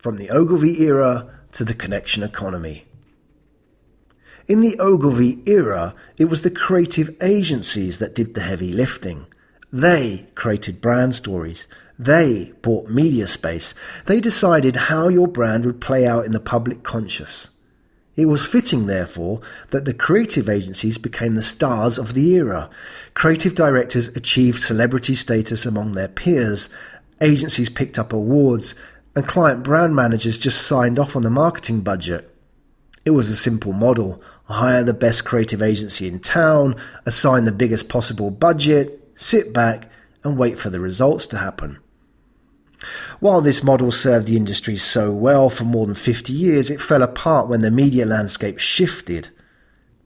From the Ogilvy era to the connection economy. In the Ogilvy era, it was the creative agencies that did the heavy lifting. They created brand stories. They bought media space. They decided how your brand would play out in the public conscious. It was fitting, therefore, that the creative agencies became the stars of the era. Creative directors achieved celebrity status among their peers. Agencies picked up awards, and client brand managers just signed off on the marketing budget. It was a simple model. Hire the best creative agency in town, assign the biggest possible budget, sit back and wait for the results to happen. While this model served the industry so well for more than 50 years, it fell apart when the media landscape shifted.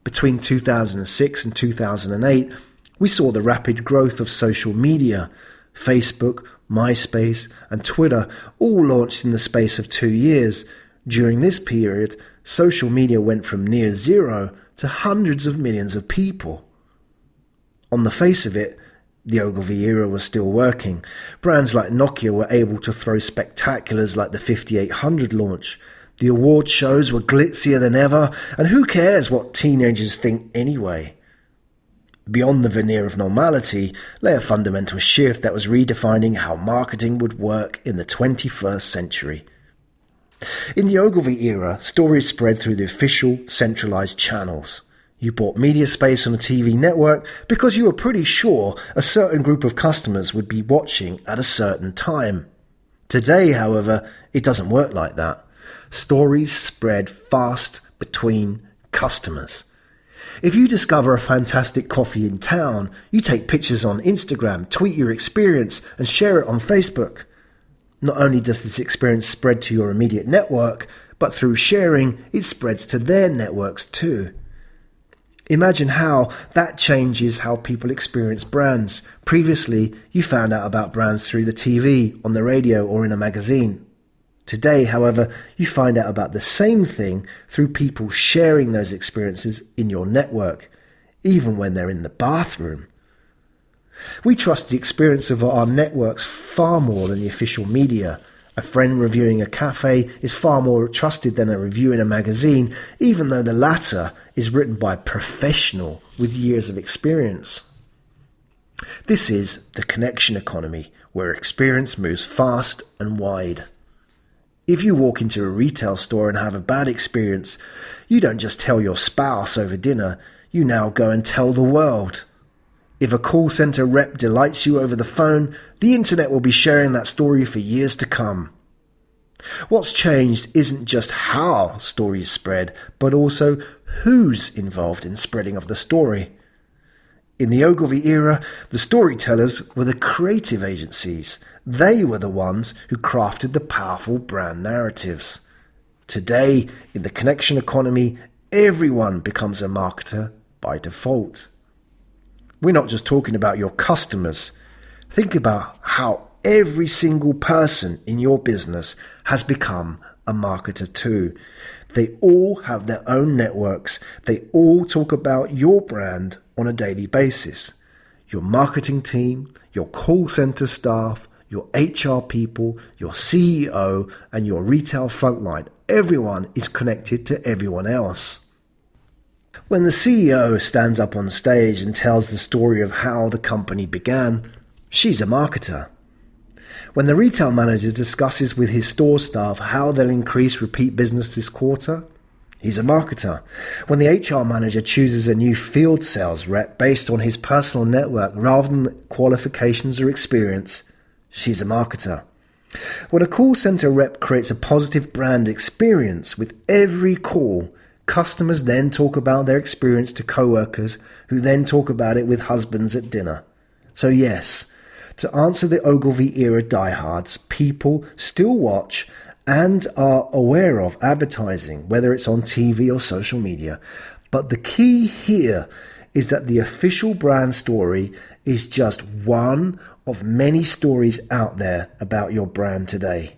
Between 2006 and 2008, we saw the rapid growth of social media. Facebook, MySpace and Twitter all launched in the space of 2 years. During this period, social media went from near zero to hundreds of millions of people. On the face of it, the Ogilvy era was still working. Brands like Nokia were able to throw spectaculars like the 5800 launch. The award shows were glitzier than ever, and who cares what teenagers think anyway? Beyond the veneer of normality lay a fundamental shift that was redefining how marketing would work in the 21st century. In the Ogilvy era, stories spread through the official, centralized channels. You bought media space on a TV network because you were pretty sure a certain group of customers would be watching at a certain time. Today, however, it doesn't work like that. Stories spread fast between customers. If you discover a fantastic coffee in town, you take pictures on Instagram, tweet your experience, and share it on Facebook. Not only does this experience spread to your immediate network, but through sharing, it spreads to their networks too. Imagine how that changes how people experience brands. Previously, you found out about brands through the TV, on the radio, or in a magazine. Today, however, you find out about the same thing through people sharing those experiences in your network, even when they're in the bathroom. We trust the experience of our networks far more than the official media. A friend reviewing a cafe is far more trusted than a review in a magazine, even though the latter is written by a professional with years of experience. This is the connection economy, where experience moves fast and wide. If you walk into a retail store and have a bad experience, you don't just tell your spouse over dinner, you now go and tell the world. If a call center rep delights you over the phone, the internet will be sharing that story for years to come. What's changed isn't just how stories spread, but also who's involved in spreading of the story. In the Ogilvy era, the storytellers were the creative agencies. They were the ones who crafted the powerful brand narratives. Today, in the connection economy, everyone becomes a marketer by default. We're not just talking about your customers. Think about how every single person in your business has become a marketer too. They all have their own networks. They all talk about your brand on a daily basis. Your marketing team, your call center staff, your HR people, your CEO, and your retail frontline. Everyone is connected to everyone else. When the CEO stands up on stage and tells the story of how the company began, she's a marketer. When the retail manager discusses with his store staff how they'll increase repeat business this quarter, he's a marketer. When the HR manager chooses a new field sales rep based on his personal network rather than qualifications or experience, she's a marketer. When a call center rep creates a positive brand experience with every call, customers then talk about their experience to coworkers who then talk about it with husbands at dinner. So yes, to answer the Ogilvy era diehards, people still watch and are aware of advertising, whether it's on TV or social media. But the key here is that the official brand story is just one of many stories out there about your brand today.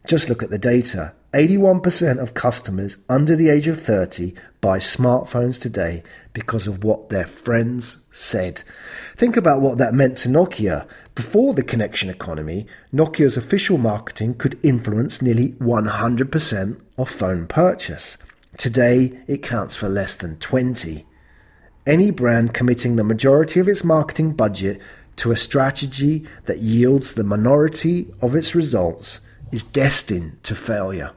Just look at the data. 81% of customers under the age of 30 buy smartphones today because of what their friends said. Think about what that meant to Nokia. Before the connection economy, Nokia's official marketing could influence nearly 100% of phone purchase. Today, it counts for less than 20%. Any brand committing the majority of its marketing budget to a strategy that yields the minority of its results is destined to failure.